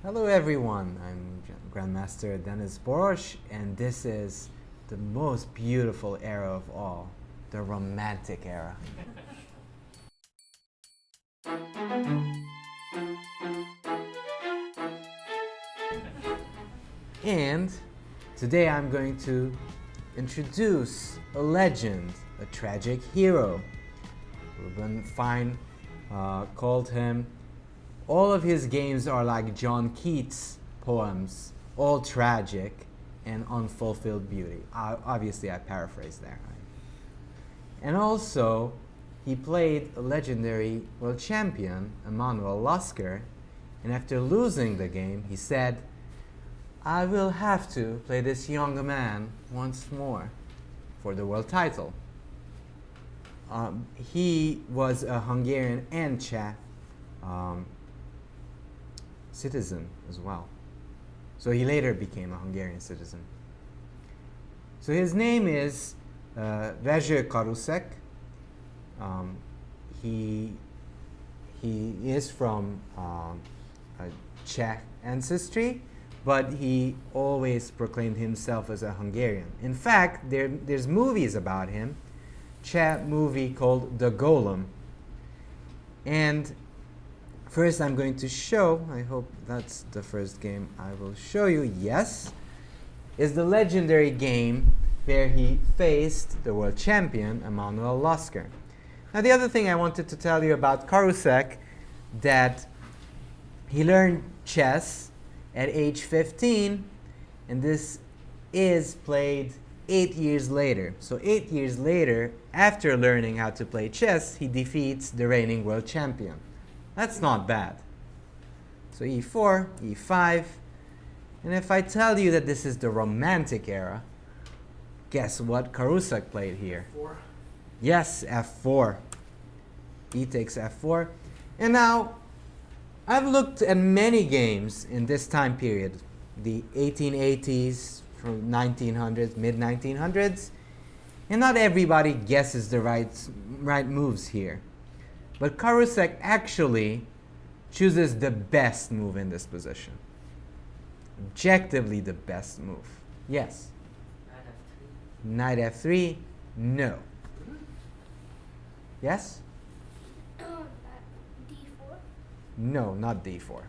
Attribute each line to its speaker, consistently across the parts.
Speaker 1: Hello everyone, I'm Grandmaster Denes Boros, and this is the most beautiful era of all, the Romantic era. And today I'm going to introduce a legend, a tragic hero. Ruben Fine called him, all of his games are like John Keats' poems, all tragic and unfulfilled beauty. Obviously, I paraphrased there. And also, he played a legendary world champion, Emanuel Lasker, and after losing the game, he said, I will have to play this young man once more for the world title. He was a Hungarian and Czech citizen as well. So he later became a Hungarian citizen. So his name is Rezső Charousek. He is from a Czech ancestry, but he always proclaimed himself as a Hungarian. In fact, there's movies about him, Czech movie called The Golem. And first I'm going to show, I hope that's the first game I will show you, yes, is the legendary game where he faced the world champion, Emanuel Lasker. Now the other thing I wanted to tell you about Charousek, that he learned chess at age 15, and this is played 8 years later. So 8 years later, after learning how to play chess, he defeats the reigning world champion. That's not bad. So e4, e5, and if I tell you that this is the Romantic era, guess what Charousek played here?
Speaker 2: F4.
Speaker 1: Yes, f4. E takes f4. And now, I've looked at many games in this time period, the 1880s, from 1900s, mid-1900s, and not everybody guesses the right moves here. But Charousek actually chooses the best move in this position. Objectively the best move. Yes? Knight f3? No. Yes?
Speaker 3: D4?
Speaker 1: No, not d4.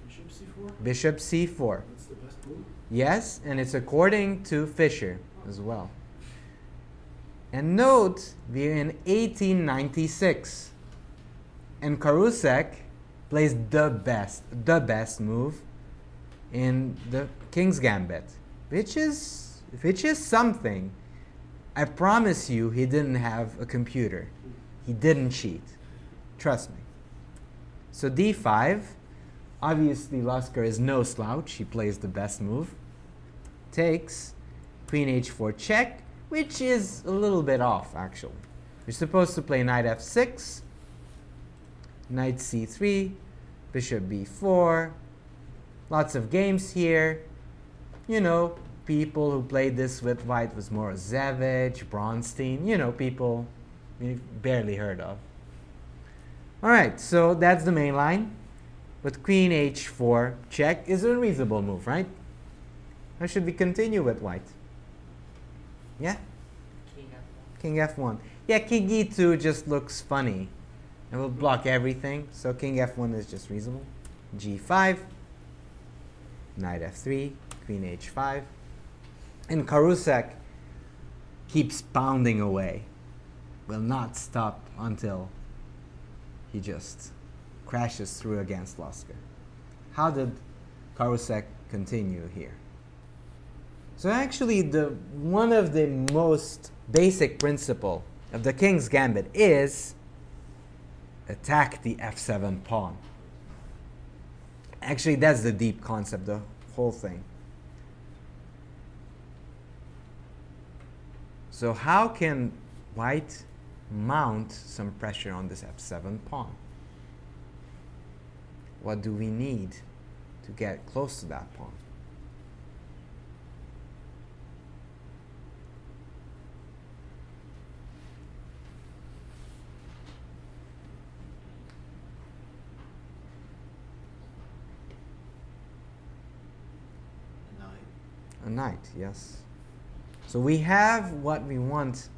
Speaker 2: Bishop c4?
Speaker 1: Bishop c4.
Speaker 2: That's the best move.
Speaker 1: Yes, and it's according to Fischer as well. And note, we're in 1896. And Charousek plays the best move in the King's Gambit, which is something. I promise you, he didn't have a computer. He didn't cheat. Trust me. So d5, obviously Lasker is no slouch. He plays the best move. Takes, queen h4 check, which is a little bit off, actually. You're supposed to play knight f6, knight c3, bishop b4. Lots of games here. You know, people who played this with white was Morozevich, Bronstein. You know, people we barely heard of. All right, so that's the main line. But queen h4 check is a reasonable move, right? How should we continue with white? Yeah? King f1. Yeah, king e2 just looks funny. It will block everything. So king f1 is just reasonable. g5. Knight f3. Queen h5. And Charousek keeps pounding away. Will not stop until he just crashes through against Lasker. How did Charousek continue here? So actually, one of the most basic principle of the King's Gambit is attack the f7 pawn. Actually, that's the deep concept, the whole thing. So how can white mount some pressure on this f7 pawn? What do we need to get close to that pawn? A knight, yes. So we have what we want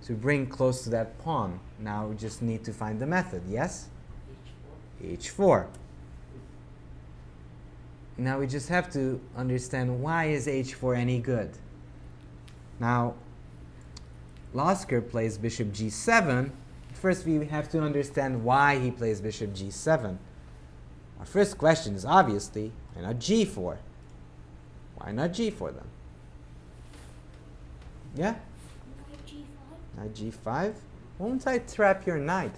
Speaker 1: to bring close to that pawn. Now we just need to find the method, yes? H4. Now we just have to understand why is H4 any good. Now, Lasker plays bishop G7. First we have to understand why he plays bishop G7. Our first question is obviously, why not G4? Why not G4 then? Yeah? Knight G5? Won't I trap your knight?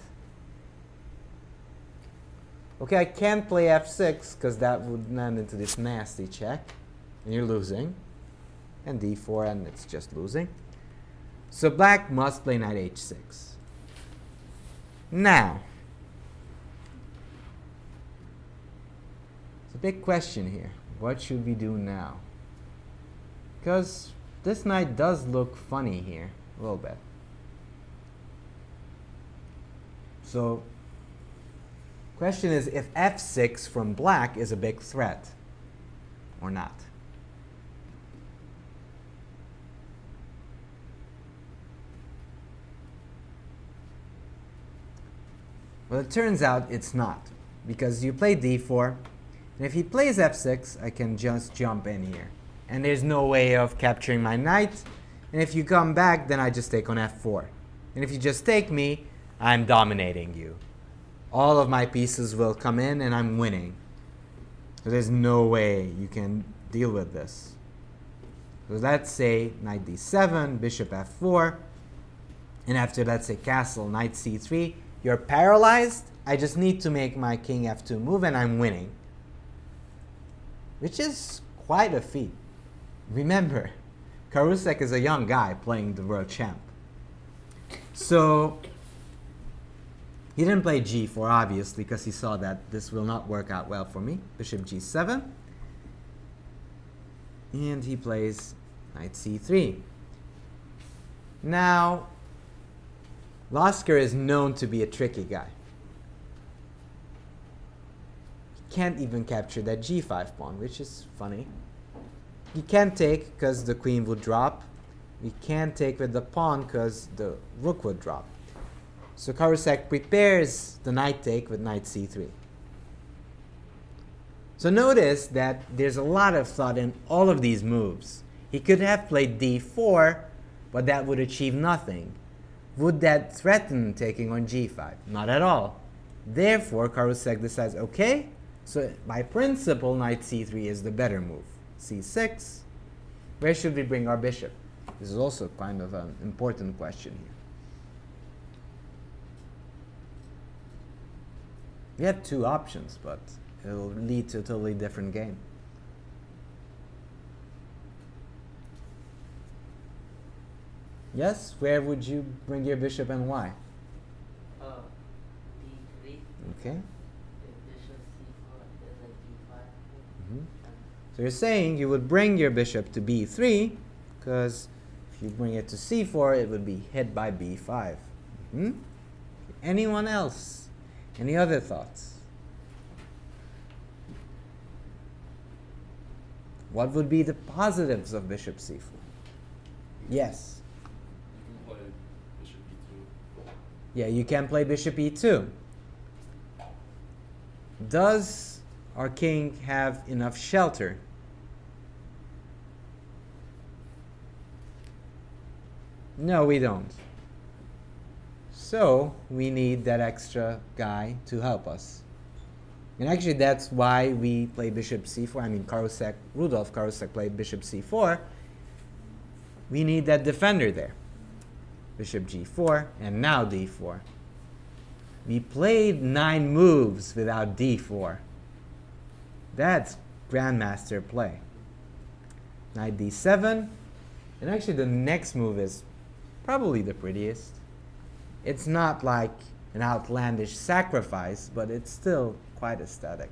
Speaker 1: Okay, I can't play F6 because that would land into this nasty check. And you're losing. And D4 and it's just losing. So black must play knight H6. Now, it's a big question here. What should we do now? Because this knight does look funny here, a little bit. So, question is if F6 from black is a big threat or not. Well, it turns out it's not, because you play D4, and if he plays F6, I can just jump in here. And there's no way of capturing my knight, and if you come back, then I just take on F4. And if you just take me, I'm dominating you. All of my pieces will come in, and I'm winning. So there's no way you can deal with this. So let's say knight D7, bishop F4, and after, let's say, castle, knight C3, you're paralyzed. I just need to make my king F2 move and I'm winning. Which is quite a feat. Remember, Charousek is a young guy playing the world champ. So, he didn't play G4 obviously because he saw that this will not work out well for me. Bishop G7. And he plays knight C3. Now, Lasker is known to be a tricky guy. He can't even capture that G5 pawn, which is funny. He can't take because the queen would drop. He can't take with the pawn because the rook would drop. So Charousek prepares the knight take with knight C3. So notice that there's a lot of thought in all of these moves. He could have played D4, but that would achieve nothing. Would that threaten taking on G5? Not at all. Therefore, Charousek decides, okay, so by principle, knight C3 is the better move. C6, where should we bring our bishop? This is also kind of an important question here. We have two options, but it will lead to a totally different game. Yes? Where would you bring your bishop and why?
Speaker 3: D3.
Speaker 1: Okay.
Speaker 3: Bishop C4 is a D5.
Speaker 1: So you're saying you would bring your bishop to B3 because if you bring it to C4, it would be hit by B5. Anyone else? Any other thoughts? What would be the positives of bishop C4? Yes. Yeah, you can play bishop E2. Does our king have enough shelter? No, we don't. So, we need that extra guy to help us. And actually, that's why we play bishop C4. I mean, Rudolf Charousek played bishop C4. We need that defender there. Bishop G4, and now D4. We played 9 moves without D4. That's Grandmaster play. Knight D7, and actually the next move is probably the prettiest. It's not like an outlandish sacrifice, but it's still quite aesthetic.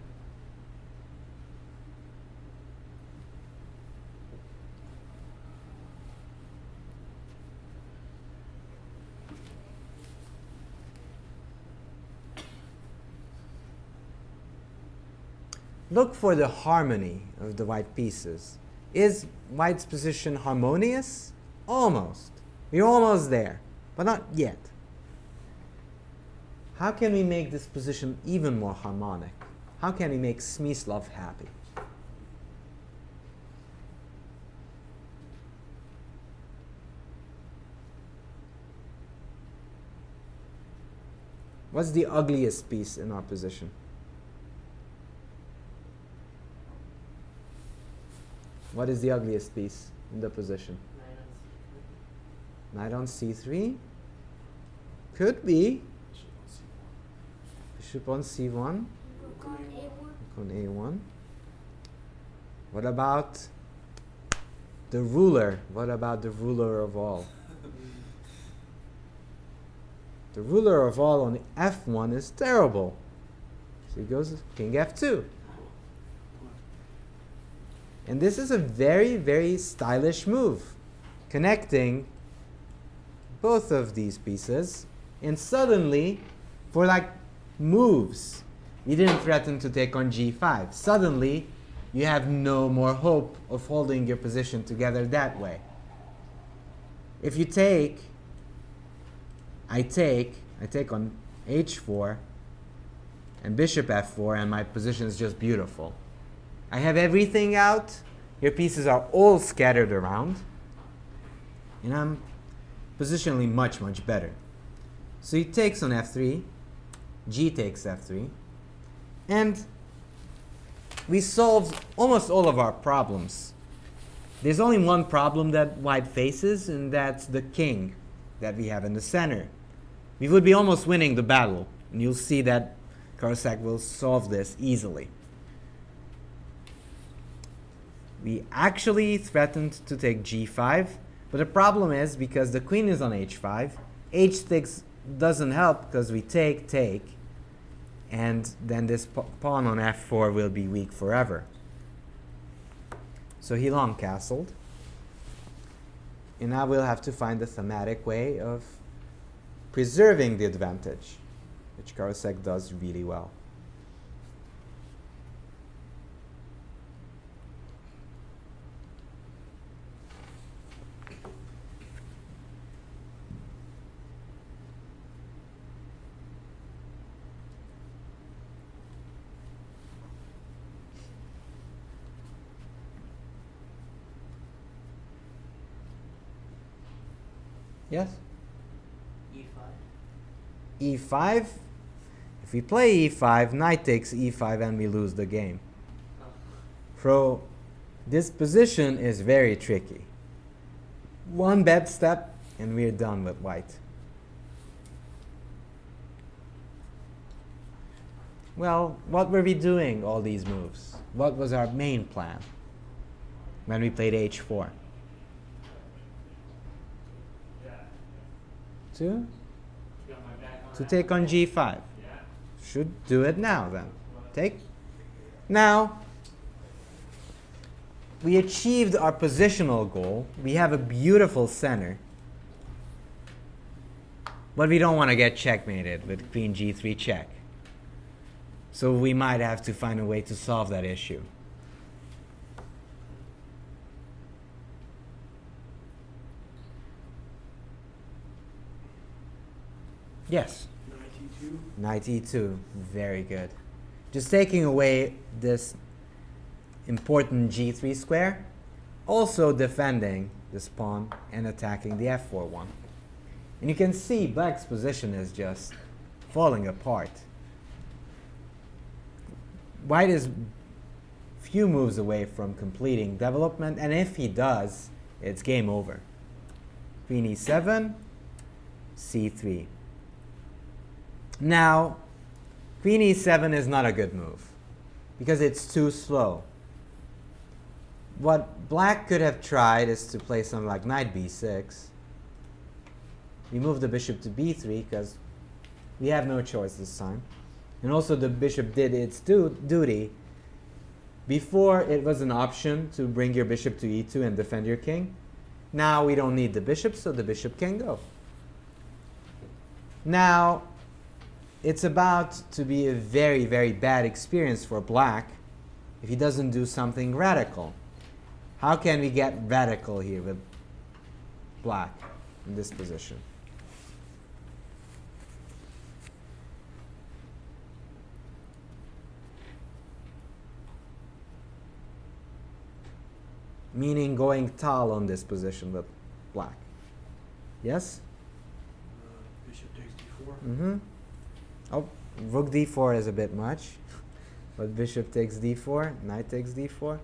Speaker 1: Look for the harmony of the white pieces. Is white's position harmonious? Almost. We're almost there, but not yet. How can we make this position even more harmonic? How can we make Smyslov happy? What's the ugliest piece in our position? What is the ugliest piece in the position? Knight on c3. Could be. Bishop on c1. Rook on a1. What about the ruler? What about the ruler of all? The ruler of all on f1 is terrible. So he goes king f2. And this is a very, very stylish move, connecting both of these pieces. And suddenly, for like moves, you didn't threaten to take on g5. Suddenly, you have no more hope of holding your position together that way. If you take, I take on h4 and bishop f4, and my position is just beautiful. I have everything out, your pieces are all scattered around, and I'm positionally much, much better. So he takes on f3, g takes f3, and we solved almost all of our problems. There's only one problem that white faces, and that's the king that we have in the center. We would be almost winning the battle, and you'll see that Charousek will solve this easily. We actually threatened to take g5, but the problem is, because the queen is on h5, h6 doesn't help because we take, and then this pawn on f4 will be weak forever. So he long castled. And now we'll have to find a thematic way of preserving the advantage, which Charousek does really well. Yes?
Speaker 3: E5.
Speaker 1: E5. If we play e5, knight takes e5 and we lose the game.
Speaker 3: Oh.
Speaker 1: So this position is very tricky. One bad step and we're done with white. Well, what were we doing all these moves? What was our main plan when we played h4? To take on g5. Should do it now then. Take. Now, we achieved our positional goal. We have a beautiful center. But we don't want to get checkmated with queen g3 check. So we might have to find a way to solve that issue. Yes. Knight e2. Very good. Just taking away this important g3 square, also defending this pawn and attacking the f4 one. And you can see black's position is just falling apart. White is few moves away from completing development, and if he does, it's game over. Queen e7, c3. Now, queen e7 is not a good move because it's too slow. What black could have tried is to play something like knight b6. We move the bishop to b3 because we have no choice this time. And also the bishop did its duty. Before it was an option to bring your bishop to e2 and defend your king. Now we don't need the bishop, so the bishop can go. Now, it's about to be a very, very bad experience for black if he doesn't do something radical. how can we get radical here with black in this position? Meaning going tall on this position with black. Yes?
Speaker 2: Bishop takes d4.
Speaker 1: Mm-hmm. Oh, rook d4 is a bit much. But bishop takes d4, knight takes d4.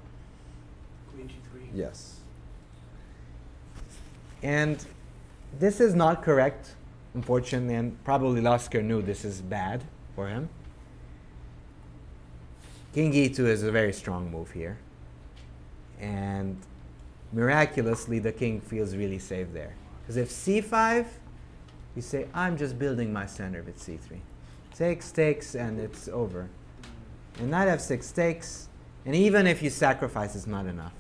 Speaker 2: Queen g3.
Speaker 1: Yes. And this is not correct, unfortunately, and probably Lasker knew this is bad for him. King e2 is a very strong move here. And miraculously, the king feels really safe there. Because if c5, you say, I'm just building my center with c3. Takes, and it's over. And knight f6 takes, and even if you sacrifice, it's not enough.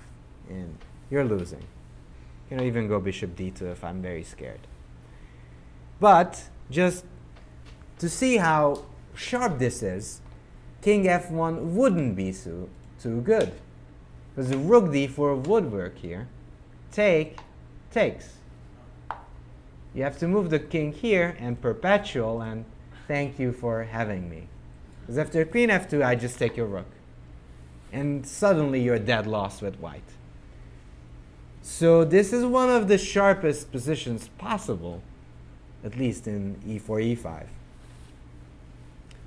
Speaker 1: And you're losing. You can even go bishop d2 if I'm very scared. But just to see how sharp this is, king f1 wouldn't be too good. Because the rook d4 would work here. Takes. You have to move the king here and perpetual, and thank you for having me. Because after queen f2, I just take your rook. And suddenly you're dead lost with white. So this is one of the sharpest positions possible, at least in e4, e5.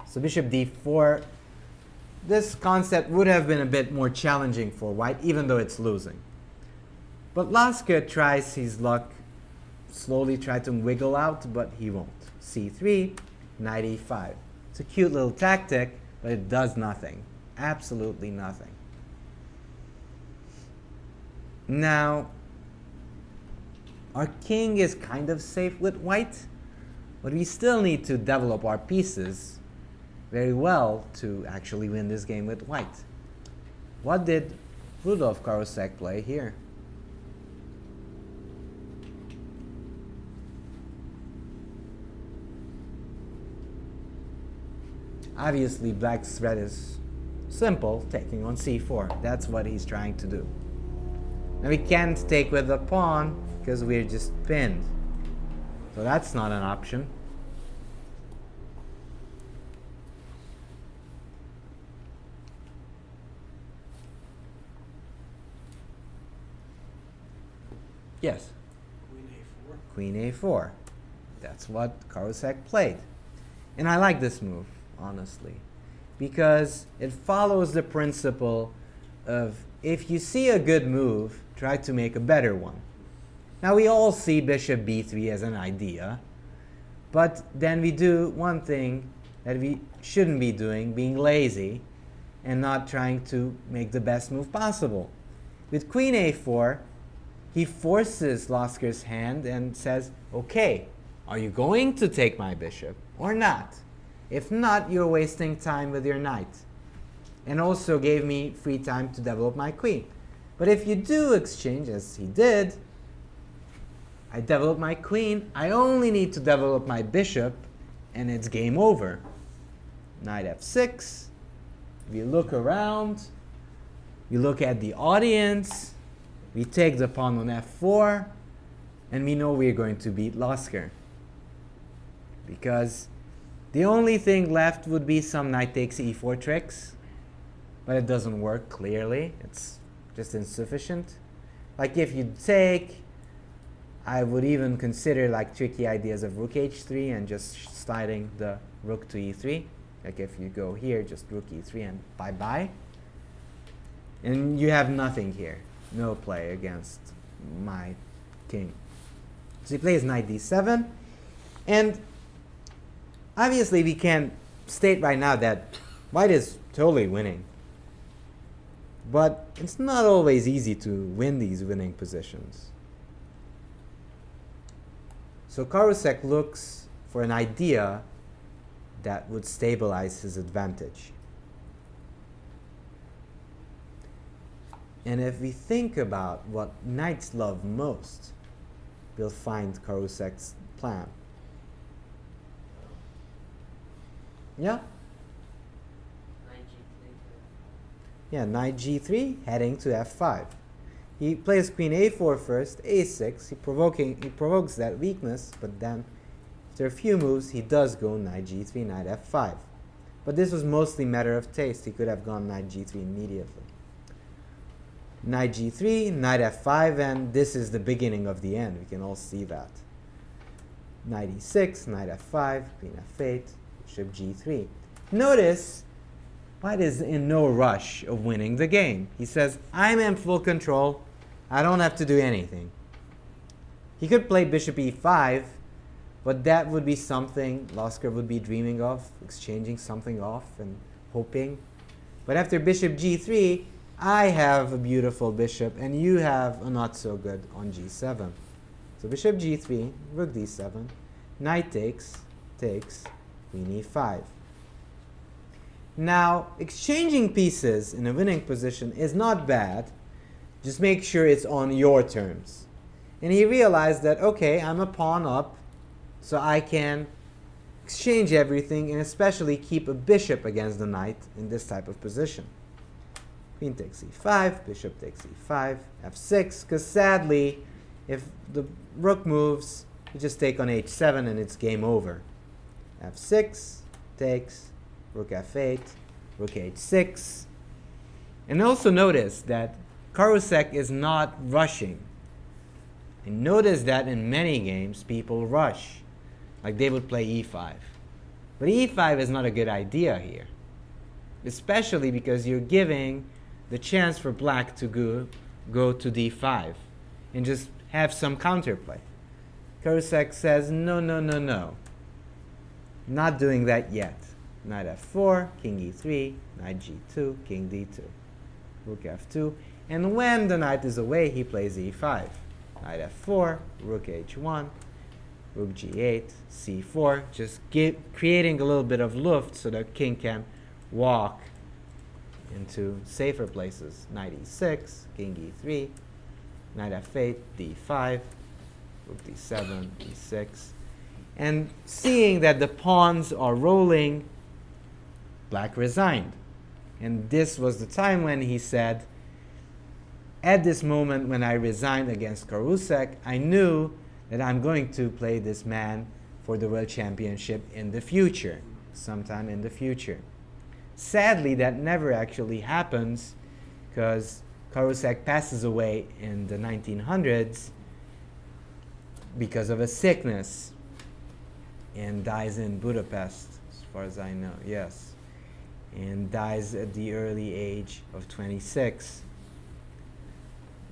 Speaker 1: So bishop d4, this concept would have been a bit more challenging for white, even though it's losing. But Lasker tries his luck, slowly try to wiggle out, but he won't. c3, knight e5. It's a cute little tactic, but it does nothing. Absolutely nothing. Now, our king is kind of safe with white, but we still need to develop our pieces very well to actually win this game with white. What did Rudolf Charousek play here? Obviously, black's threat is simple, taking on c4. That's what he's trying to do. Now we can't take with the pawn because we're just pinned. So that's not an option. Yes?
Speaker 2: Queen a4.
Speaker 1: Queen a4. That's what Charousek played. And I like this move, honestly, because it follows the principle of if you see a good move, try to make a better one. Now we all see bishop b3 as an idea, but then we do one thing that we shouldn't be doing, being lazy and not trying to make the best move possible. With queen a4, he forces Lasker's hand and says, okay, are you going to take my bishop or not? If not, you're wasting time with your knight. And also gave me free time to develop my queen. But if you do exchange, as he did, I develop my queen, I only need to develop my bishop, and it's game over. Knight f6, we look around, we look at the audience, we take the pawn on f4, and we know we're going to beat Lasker. Because the only thing left would be some knight takes e4 tricks, but it doesn't work clearly. It's just insufficient. Like if you take, I would even consider like tricky ideas of rook h3 and just sliding the rook to e3. Like if you go here, just rook e3 and bye-bye. And you have nothing here. No play against my king. So he plays knight d7. And obviously we can state right now that white is totally winning. But it's not always easy to win these winning positions. So Charousek looks for an idea that would stabilize his advantage. And if we think about what knights love most, we'll find Charousek's plan. Yeah?
Speaker 3: Knight g3.
Speaker 1: Yeah, knight g3, heading to f5. He plays queen a4 first, a6. He provokes that weakness, but then after a few moves, he does go knight g3, knight f5. But this was mostly matter of taste. He could have gone knight g3 immediately. Knight g3, knight f5, and this is the beginning of the end. We can all see that. Knight e6, knight f5, queen f8, bishop g3. Notice, White is in no rush of winning the game. He says, I'm in full control. I don't have to do anything. He could play bishop e5, but that would be something Lasker would be dreaming of, exchanging something off and hoping. But after bishop g3, I have a beautiful bishop, and you have a not so good on g7. So bishop g3, rook d7, knight takes, queen e5. Now, exchanging pieces in a winning position is not bad. Just make sure it's on your terms. And he realized that, okay, I'm a pawn up, so I can exchange everything and especially keep a bishop against the knight in this type of position. Queen takes e5, bishop takes e5, f6, because sadly, if the rook moves, you just take on h7 and it's game over. f6 takes, rook f8, rook h6. And also notice that Charousek is not rushing. And notice that in many games, people rush. Like they would play e5. But e5 is not a good idea here. Especially because you're giving the chance for black to go to d5 and just have some counterplay. Charousek says, no. Not doing that yet. Knight f4, king e3, knight g2, king d2, rook f2. And when the knight is away, he plays e5. Knight f4, rook h1, rook g8, c4, just creating a little bit of luft so the king can walk into safer places. Knight e6, king e3, knight f8, d5, rook d7, e6. And seeing that the pawns are rolling, Black resigned. And this was the time when he said, at this moment when I resigned against Charousek, I knew that I'm going to play this man for the World Championship in the future, sometime in the future. Sadly, that never actually happens because Charousek passes away in the 1900s because of a sickness and dies in Budapest, as far as I know, yes. And dies at the early age of 26.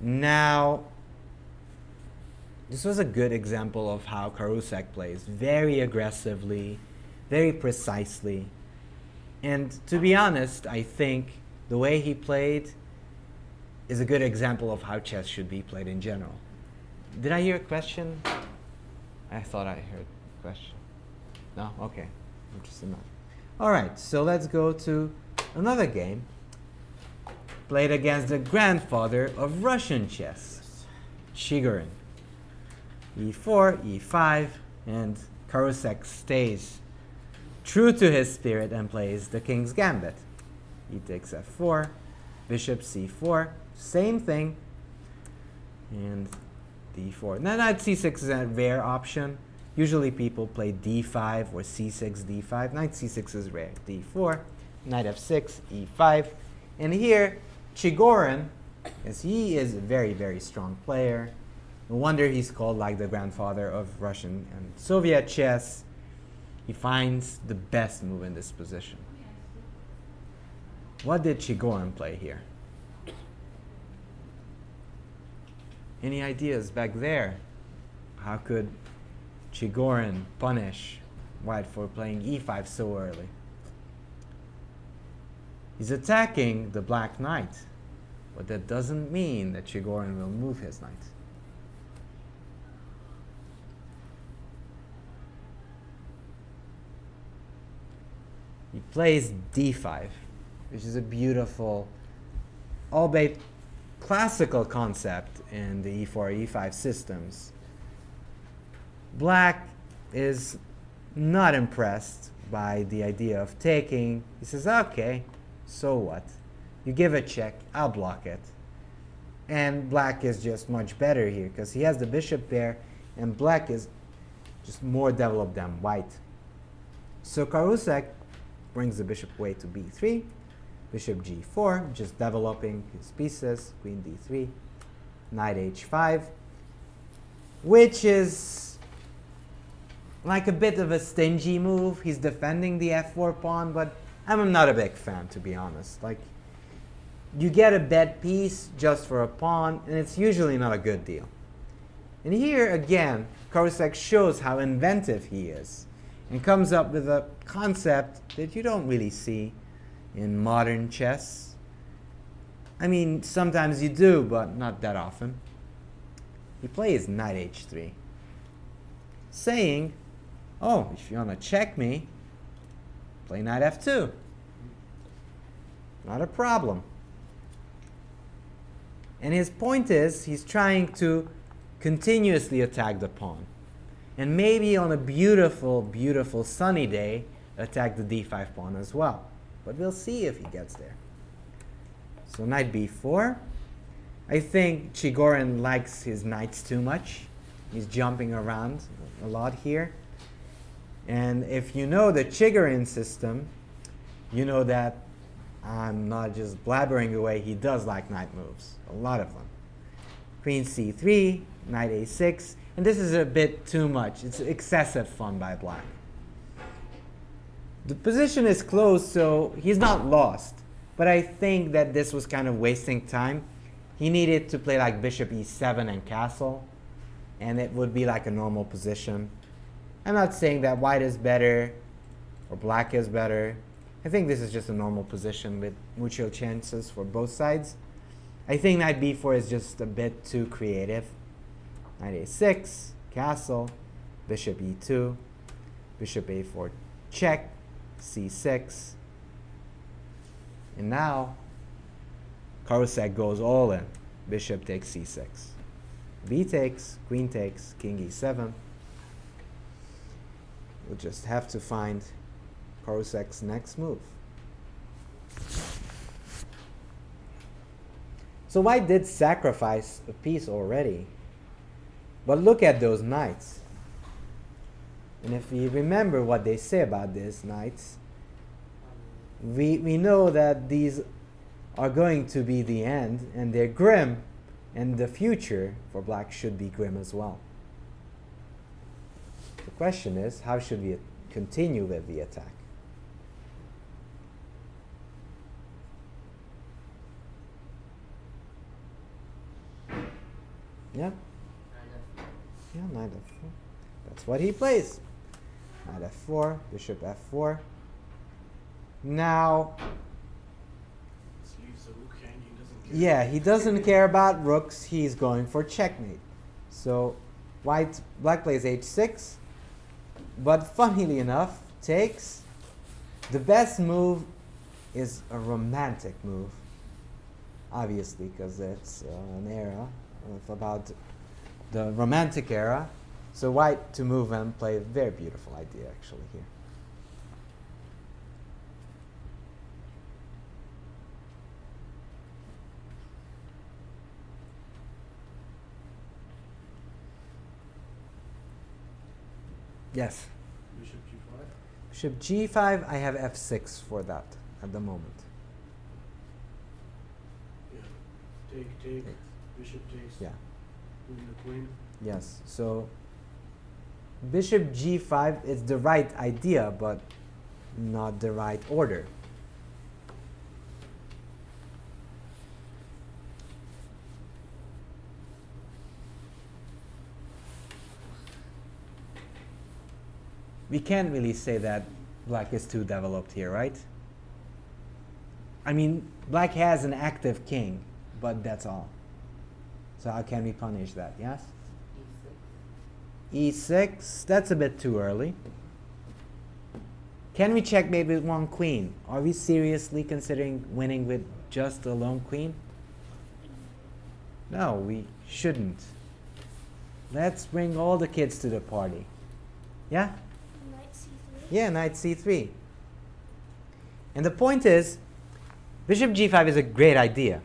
Speaker 1: Now, this was a good example of how Charousek plays, very aggressively, very precisely. And to be honest, I think the way he played is a good example of how chess should be played in general. Did I hear a question? I thought I heard a question. No? Okay. Interesting enough. All right, so let's go to another game played against the grandfather of Russian chess, Chigorin. e4, e5, and Charousek stays true to his spirit and plays the king's gambit. He takes f4, bishop c4, same thing, and d4. Now knight c6 is a rare option. Usually people play d5 or c6, d5. Knight c6 is rare. d4, knight f6, e5. And here, Chigorin, as he is a very, very strong player, no wonder he's called like the grandfather of Russian and Soviet chess. He finds the best move in this position. What did Chigorin play here? Any ideas back there? How could Chigorin punish White for playing e5 so early? He's attacking the black knight, but that doesn't mean that Chigorin will move his knight. He plays d5, which is a beautiful, albeit classical concept in the e4, e5 systems. Black is not impressed by the idea of taking. He says, okay, so what? You give a check, I'll block it. And black is just much better here because he has the bishop there, and black is just more developed than white. So Charousek brings the bishop away to b3, bishop g4, just developing his pieces, queen d3, knight h5, which is like a bit of a stingy move. He's defending the f4 pawn, but I'm not a big fan, to be honest. Like, you get a bad piece just for a pawn, and it's usually not a good deal. And here, again, Charousek shows how inventive he is and comes up with a concept that you don't really see in modern chess. I mean, sometimes you do, but not that often. He plays knight h3, saying, oh, if you want to check me, play knight f2. Not a problem. And his point is, he's trying to continuously attack the pawn. And maybe on a beautiful, beautiful sunny day, attack the d5 pawn as well. But we'll see if he gets there. So knight b4. I think Chigorin likes his knights too much. He's jumping around a lot here. And if you know the Chigorin system, you know that I'm not just blabbering away. He does like knight moves, a lot of them. Queen c3, knight a6, and this is a bit too much. It's excessive fun by black. The position is close, so he's not lost. But I think that this was kind of wasting time. He needed to play like bishop e7 and castle, and it would be like a normal position. I'm not saying that white is better or black is better. I think this is just a normal position with mutual chances for both sides. I think knight b4 is just a bit too creative. Knight a6, castle, bishop e2, bishop a4 check, c6. And now Charousek goes all in. Bishop takes c6. B takes, queen takes, king e7. We'll just have to find Charousek's next move. So white did sacrifice a piece already. But look at those knights. And if we remember what they say about these knights, we know that these are going to be the end, and they're grim, and the future for black should be grim as well. The question is, how should we continue with the attack? Yeah? Yeah, knight f4. That's what he plays. Knight f4, bishop f4. Now,
Speaker 2: leaves the rook hanging, doesn't care.
Speaker 1: yeah, he doesn't care about rooks. He's going for checkmate. So black plays h6, but funnily enough, takes. The best move is a romantic move, obviously, because it's an era about the romantic era. So white to move and play a very beautiful idea actually here. Yes.
Speaker 2: Bishop g5.
Speaker 1: Bishop g5, I have f6 for that at the moment.
Speaker 2: Yeah. Take. Bishop takes.
Speaker 1: Yeah.
Speaker 2: Queen the queen.
Speaker 1: Yes. So bishop g5 is the right idea, but not the right order. We can't really say that black is too developed here, right? I mean, black has an active king, but that's all. So how can we punish that, yes? e6, that's a bit too early. Can we checkmate with one queen? Are we seriously considering winning with just a lone queen? No, we shouldn't. Let's bring all the kids to the party. Yeah?
Speaker 4: Knight c3.
Speaker 1: Yeah, knight c3. And the point is, bishop g5 is a great idea.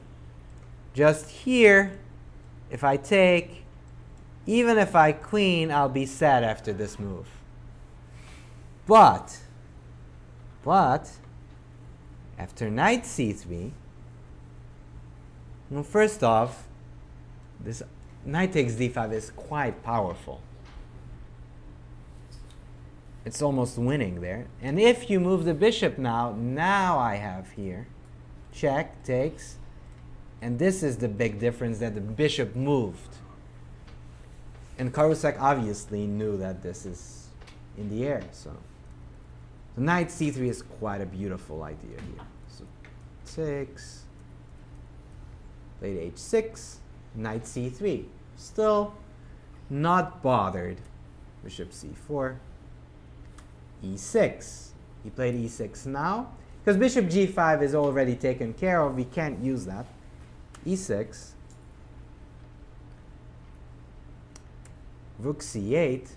Speaker 1: Just here, if I take, even if I queen, I'll be sad after this move. But, after knight c3, well, first off, this knight takes d5 is quite powerful. It's almost winning there. And if you move the bishop now I have here check, takes, and this is the big difference, that the bishop moved. And Charousek obviously knew that this is in the air, so knight c3 is quite a beautiful idea here. So takes, played h6, knight c3. Still not bothered. Bishop c4, e6. He played e6 now. Because bishop g5 is already taken care of, we can't use that. e6, rook c8,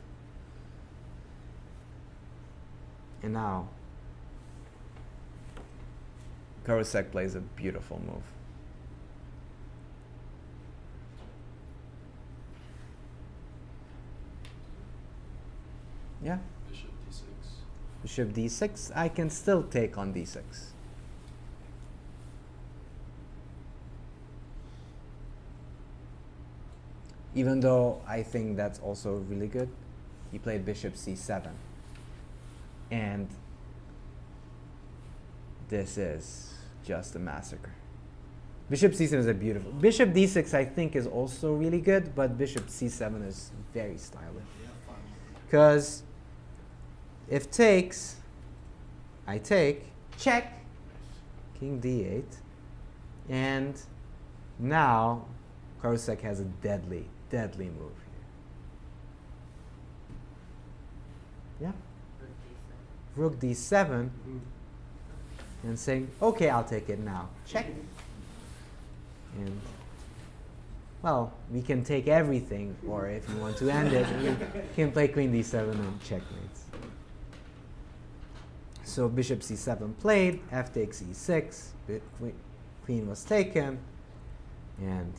Speaker 1: and now Charousek plays a beautiful move. Yeah?
Speaker 2: Bishop d6.
Speaker 1: Bishop d6, I can still take on d6. Even though I think that's also really good. He played bishop c7. And this is just a massacre. Bishop c7 is a beautiful. Bishop d6 I think is also really good, but bishop c7 is very stylish. Because if takes, I take, check, king d8, and now Charousek has a deadly move here. Yeah? Rook d7, and saying, okay, I'll take it now. Check. And, well, we can take everything, or if you want to end it, we can play queen d7 and checkmates. So bishop c7 played, f takes e6, queen was taken, and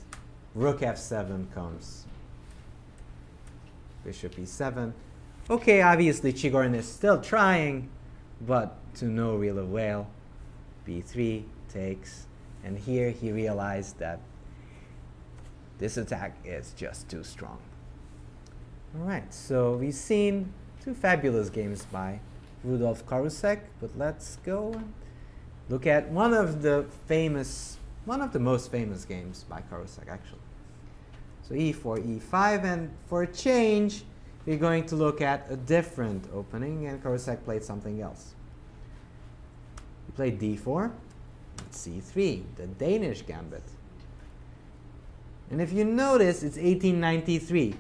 Speaker 1: rook f7 comes. Bishop e7. Okay, obviously Chigorin is still trying, but to no real avail. b3 takes, and here he realized that this attack is just too strong. All right, so we've seen two fabulous games by Rudolf Charousek, but let's go and look at one of the most famous games by Charousek, actually. So e4, e5, and for a change, we're going to look at a different opening, and Charousek played something else. He played d4, c3, the Danish Gambit. And if you notice, it's 1893.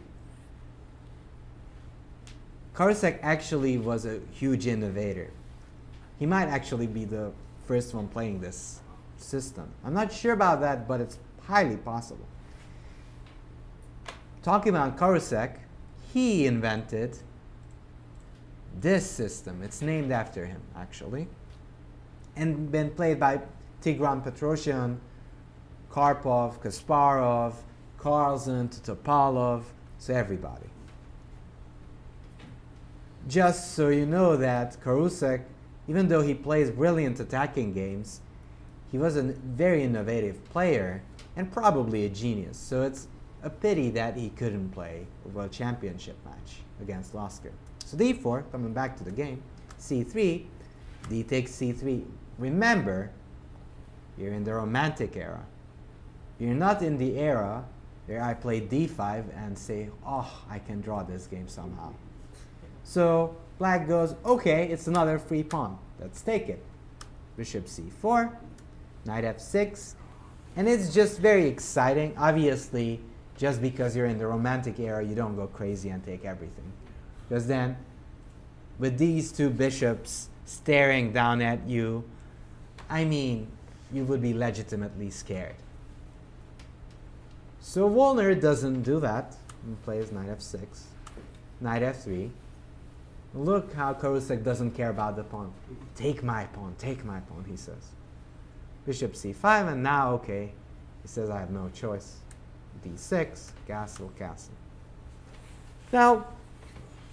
Speaker 1: Charousek actually was a huge innovator. He might actually be the first one playing this system. I'm not sure about that, but it's highly possible. Talking about Charousek, he invented this system. It's named after him, actually, and been played by Tigran Petrosyan, Karpov, Kasparov, Carlsen, Topalov, so everybody. Just so you know that Charousek, even though he plays brilliant attacking games, he was a very innovative player and probably a genius. So it's a pity that he couldn't play a World Championship match against Lasker. So d4, coming back to the game, c3, d takes c3. Remember, you're in the Romantic era. You're not in the era where I play d5 and say, oh, I can draw this game somehow. So black goes, okay, it's another free pawn. Let's take it. Bishop c4, knight f6, and it's just very exciting. Obviously, just because you're in the Romantic era, you don't go crazy and take everything. Because then, with these two bishops staring down at you, I mean, you would be legitimately scared. So Wollner doesn't do that. He plays knight f6, knight f3. Look how Charousek doesn't care about the pawn. Take my pawn, he says. Bishop c5, and now, okay, He says, I have no choice. d6, castle, castle. Now,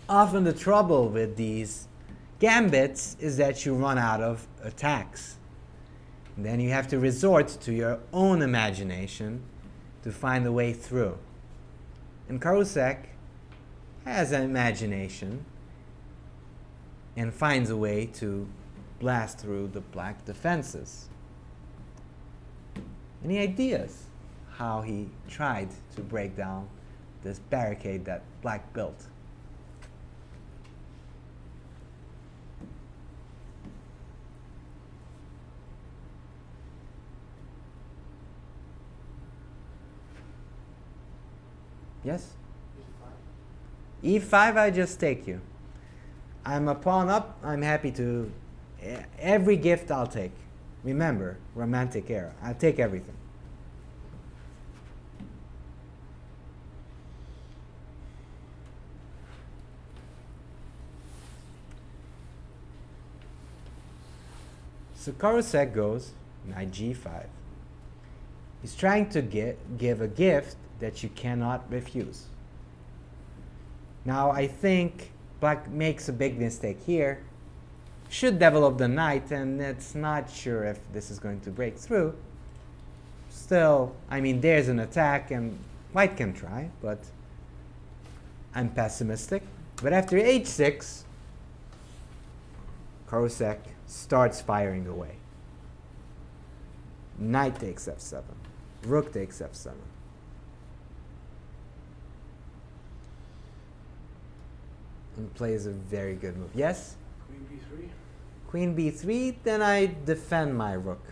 Speaker 1: often the trouble with these gambits is that you run out of attacks. And then you have to resort to your own imagination to find a way through. And Charousek has an imagination and finds a way to blast through the black defenses. Any ideas how he tried to break down this barricade that black built? Yes? E5, I just take you. I'm a pawn up, I'm happy to. Every gift I'll take. Remember, romantic era. I'll take everything. So Charousek goes knight g5. He's trying to give a gift that you cannot refuse. Now I think black makes a big mistake here. Should develop the knight, and it's not sure if this is going to break through. Still, I mean, there's an attack, and white can try, but I'm pessimistic. But after h6, Charousek starts firing away. Knight takes f7. Rook takes f7. And plays a very good move. Yes?
Speaker 2: Queen b3.
Speaker 1: Queen b3, then I defend my rook.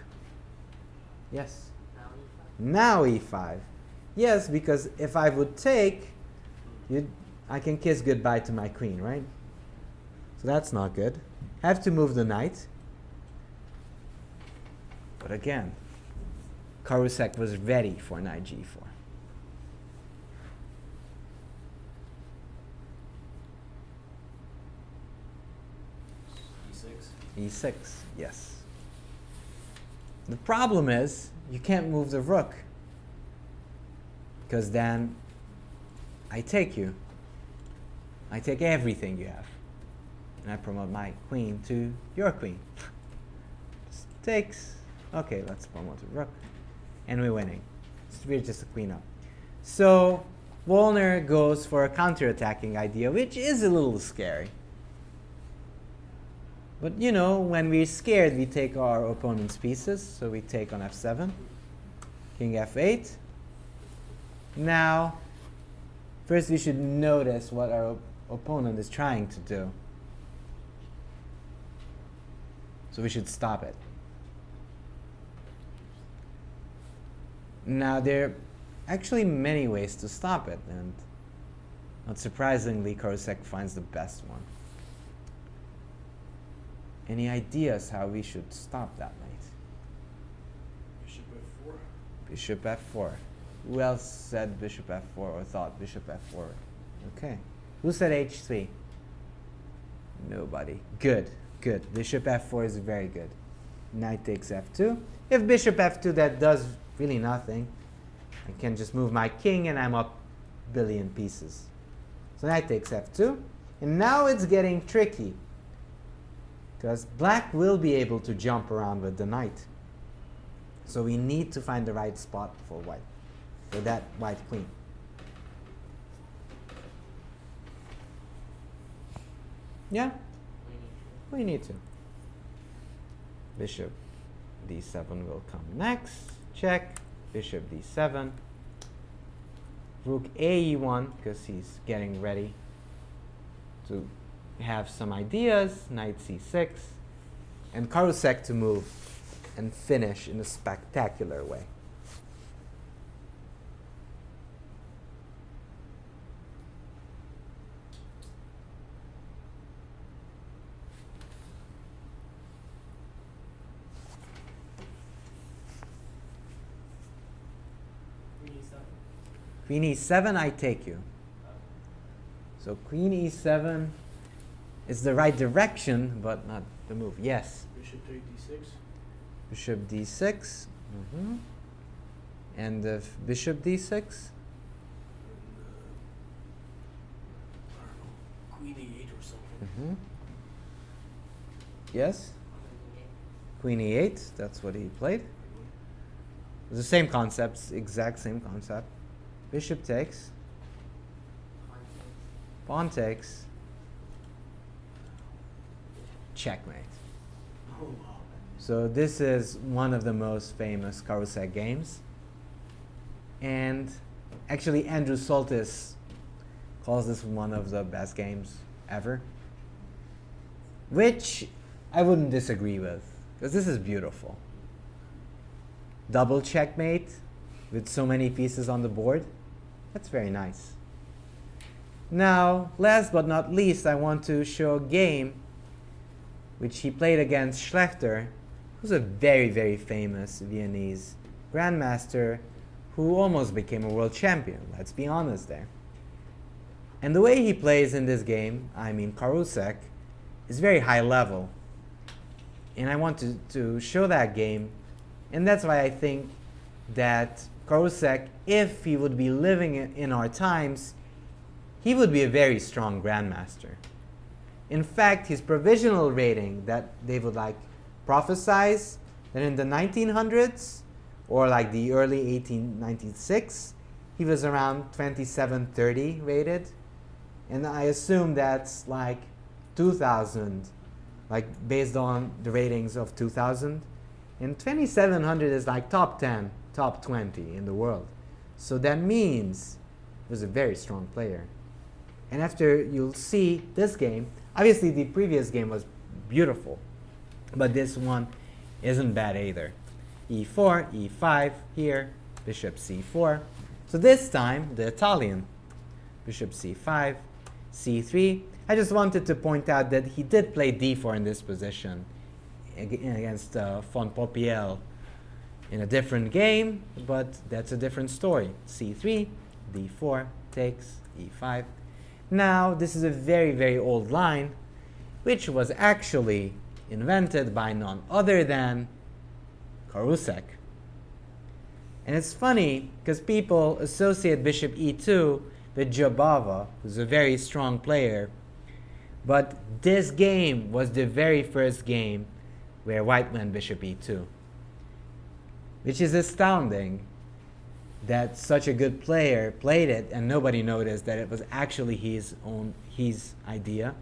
Speaker 1: Yes?
Speaker 3: Now E5.
Speaker 1: Now e5. Yes, because if I would take, I can kiss goodbye to my queen, right? So that's not good. Have to move the knight. But again, Charousek was ready for knight g4. e6, yes. The problem is you can't move the rook, because then I take you. I take everything you have. And I promote my queen to your queen. Just takes. Okay, let's promote the rook. And we're winning. We're just a queen up. So Wollner goes for a counterattacking idea, which is a little scary. But you know, when we're scared, we take our opponent's pieces. So we take on f7, king f8. Now, first we should notice what our opponent is trying to do. So we should stop it. Now, there are actually many ways to stop it, and not surprisingly, Charousek finds the best one. Any ideas how we should stop that knight?
Speaker 2: Bishop f4.
Speaker 1: Bishop f4. Who else said bishop f4 or thought bishop f4? Okay. Who said h3? Nobody. Good, good. Bishop f4 is very good. Knight takes f2. If bishop f2, that does really nothing. I can just move my king and I'm up a billion pieces. So knight takes f2. And now it's getting tricky, because black will be able to jump around with the knight. So we need to find the right spot for white, for that white queen. Yeah? We need to. Bishop d7 will come next. Check. Bishop d7. Rook ae1, because he's getting ready to have some ideas. Knight c6. And Charousek to move and finish in a spectacular way. Queen e7, I take you. So queen e7 is the right direction, but not the move. Yes?
Speaker 2: Bishop take d6.
Speaker 1: Bishop d6. And bishop d6?
Speaker 2: And, I don't know, queen e8 or something.
Speaker 1: Yes? Queen e8, that's what he played. The same concepts, exact same concept. Bishop takes. Pawn takes. Checkmate.
Speaker 2: Oh, wow.
Speaker 1: So this is one of the most famous Charousek games. And actually Andrew Soltis calls this one of the best games ever. Which I wouldn't disagree with, because this is beautiful. Double checkmate with so many pieces on the board. That's very nice. Now, last but not least, I want to show a game which he played against Schlechter, who's a very, very famous Viennese grandmaster who almost became a world champion. Let's be honest there. And the way he plays in this game, I mean Charousek, is very high level. And I want to show that game. And that's why I think that Charousek, if he would be living in our times, he would be a very strong grandmaster. In fact, his provisional rating that they would like prophesize that in the 1900s or like the early 1896, he was around 2730 rated. And I assume that's like 2000, like based on the ratings of 2000. And 2700 is like top 10, top 20 in the world. So that means he was a very strong player. And after you'll see this game, obviously the previous game was beautiful, but this one isn't bad either. e4, e5 here, bishop c4. So this time, the Italian, bishop c5, c3. I just wanted to point out that he did play d4 in this position against von Popiel in a different game, but that's a different story. c3, d4, takes, e5. Now, this is a very, very old line, which was actually invented by none other than Charousek. And it's funny, because people associate bishop e2 with Jobava, who's a very strong player. But this game was the very first game where white went bishop e2. Which is astounding that such a good player played it and nobody noticed that it was actually his idea.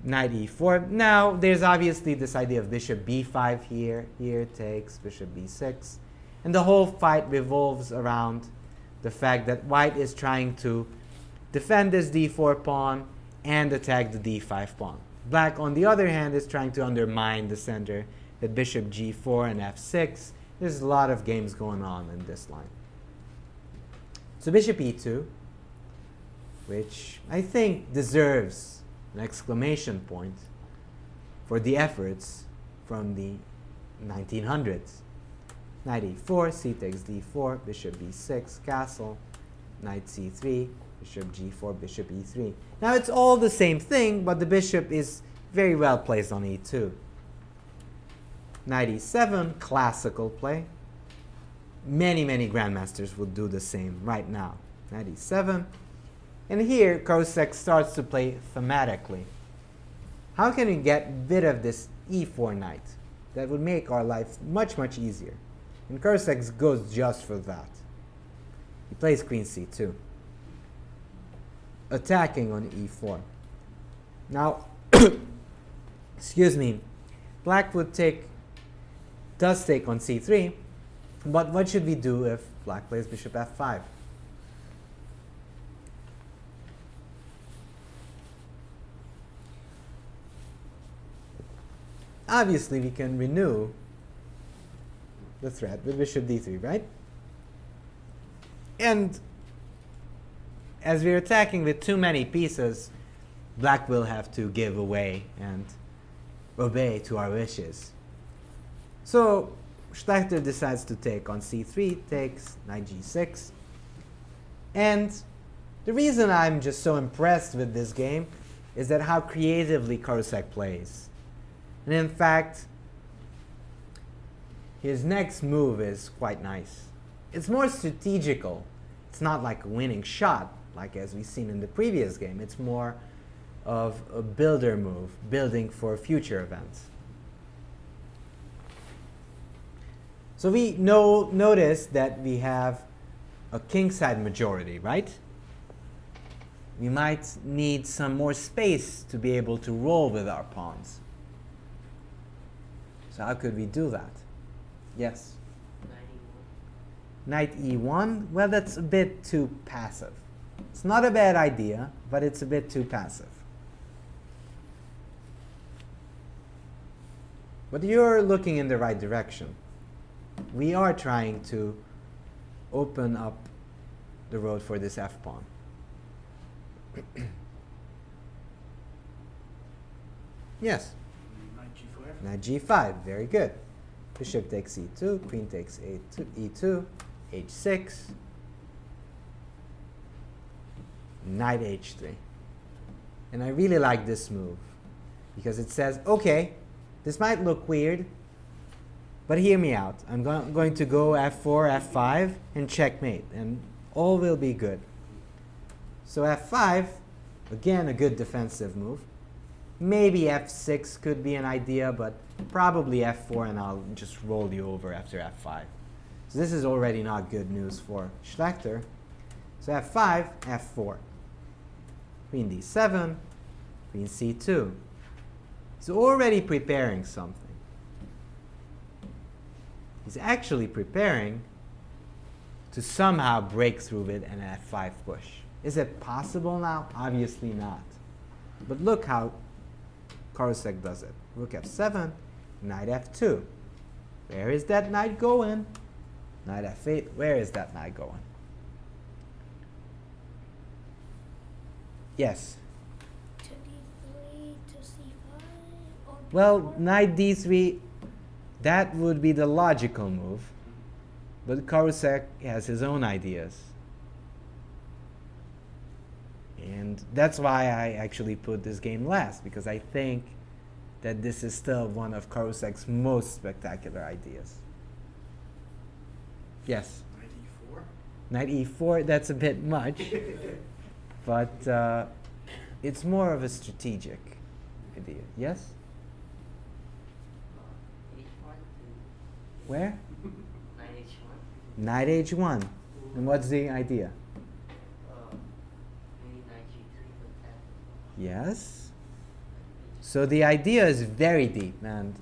Speaker 1: Knight e4. Now, there's obviously this idea of bishop b5 here. Here takes bishop b6. And the whole fight revolves around the fact that white is trying to defend this d4 pawn and attack the d5 pawn. Black, on the other hand, is trying to undermine the center with bishop g4 and f6. There's a lot of games going on in this line. So bishop e2, which I think deserves an exclamation point for the efforts from the 1900s. Knight e4, c takes d4, bishop b6, castle, knight c3, bishop g4, bishop e3. Now it's all the same thing, but the bishop is very well placed on e2. Knight e7, classical play. Many, many grandmasters would do the same right now. Knight e7. And here, Charousek starts to play thematically. How can we get rid of this e4 knight? That would make our life much, much easier. And Charousek goes just for that. He plays queen c2, attacking on e4. Now, excuse me, black would does take on c3, but what should we do if black plays bishop f5? Obviously, we can renew the threat with bishop d3, right? And as we're attacking with too many pieces, black will have to give away and obey to our wishes. So Schlechter decides to take on c3, takes knight g6. And the reason I'm just so impressed with this game is that how creatively Charousek plays. And in fact, his next move is quite nice. it's more strategical. It's not like a winning shot, like as we've seen in the previous game. It's more of a builder move, building for future events. So we notice that we have a kingside majority, right? We might need some more space to be able to roll with our pawns. So how could we do that? Yes? Knight e1. Well, that's a bit too passive. It's not a bad idea, but it's a bit too passive. But you're looking in the right direction. We are trying to open up the road for this f-pawn. Yes? Knight g5, very good. Bishop takes e2, queen takes e2, h6, knight h3. And I really like this move because it says, okay, this might look weird, but hear me out. I'm going to go f4, f5, and checkmate, and all will be good. So f5, again, a good defensive move. Maybe f6 could be an idea, but probably f4, and I'll just roll you over after f5. So this is already not good news for Schlechter. So f5, f4. Queen d7, queen c2. He's already preparing something. He's actually preparing to somehow break through with an f5 push. Is it possible now? Obviously not. But look how Charousek does it. Rook f7, knight f2. Where is that knight going? Knight f8, where is that knight going? Yes?
Speaker 3: To d3 to c5? Or
Speaker 1: Well, knight d3, that would be the logical move. But Charousek has his own ideas. And that's why I actually put this game last, because I think that this is still one of Charousek's most spectacular ideas. Yes?
Speaker 2: Knight e4?
Speaker 1: Knight e4, that's a bit much. But it's more of a strategic idea. Yes? Where? Knight h1. And what's the idea? Yes. So the idea is very deep, and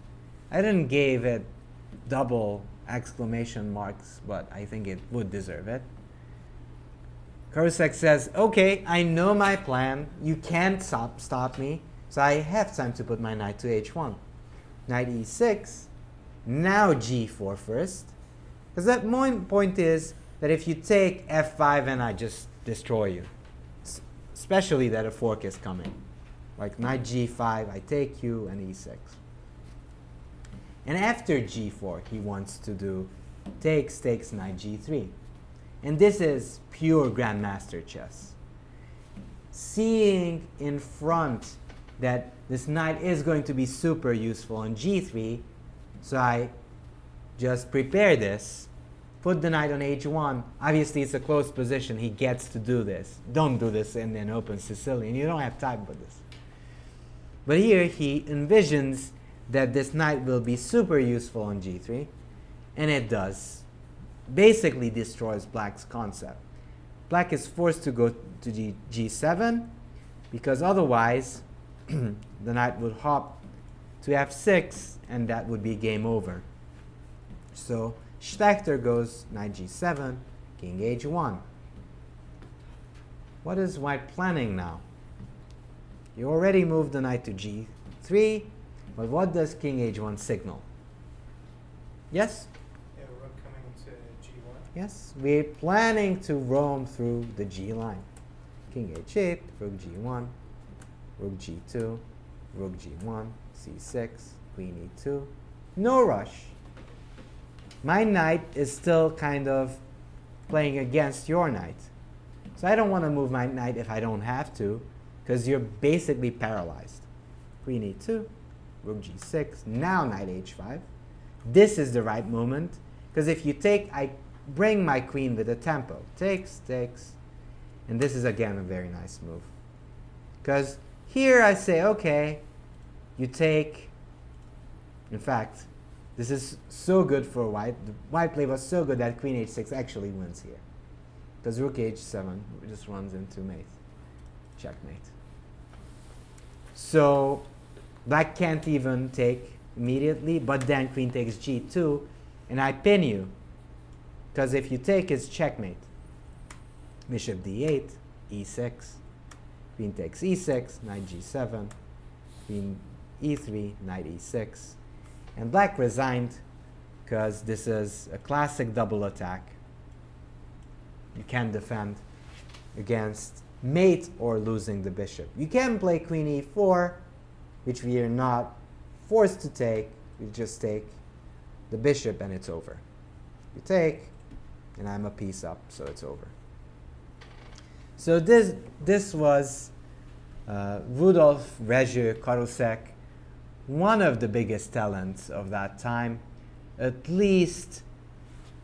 Speaker 1: I didn't give it double exclamation marks, but I think it would deserve it. Charousek says, okay, I know my plan. You can't stop me, so I have time to put my knight to h1. Knight e6. Now g4 first. Because that point is that if you take f5 and I just destroy you, especially that a fork is coming. Like knight g5, I take you, and e6. And after g4, he wants to do takes knight g3. And this is pure Grandmaster chess. Seeing in front that this knight is going to be super useful on g3, so I just prepare this, put the knight on h1. Obviously, it's a close position. He gets to do this. Don't do this in an open Sicilian. You don't have time for this. But here, he envisions that this knight will be super useful on g3, and it does. Basically destroys black's concept. Black is forced to go to g7, because otherwise, the knight would hop to f6, and that would be game over. So Schlechter goes knight g7, king h1. What is white planning now? You already moved the knight to g3, but what does king h1 signal? Yes?
Speaker 2: Yeah, rook coming to g1.
Speaker 1: Yes, we're planning to roam through the g line. King h8, rook g1, rook g2, rook g1, c6, queen e2. No rush. My knight is still kind of playing against your knight. So I don't want to move my knight if I don't have to, because you're basically paralyzed. Queen e2, rook g6, now knight h5. This is the right moment, because if you take, I bring my queen with a tempo. Takes, takes. And this is again a very nice move. Because here I say, okay, you take. In fact, this is so good for white. The white play was so good that queen h6 actually wins here. Because rook h7 just runs into mate. Checkmate. So black can't even take immediately, but then queen takes g2, and I pin you. Because if you take, it's checkmate. Bishop d8, e6, queen takes e6, knight g7, queen e3, knight e6. And black resigned because this is a classic double attack. You can't defend against mate or losing the bishop. You can play queen e4, which we are not forced to take. We just take the bishop and it's over. You take, and I'm a piece up, so it's over. So this was Rudolf Rezső Charousek, one of the biggest talents of that time, at least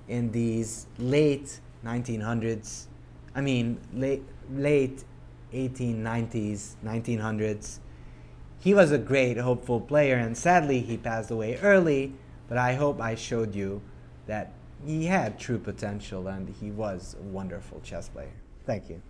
Speaker 1: in these late 1900s, I mean late 1890s, 1900s. He was a great, hopeful player, and sadly he passed away early, but I hope I showed you that he had true potential and he was a wonderful chess player. Thank you.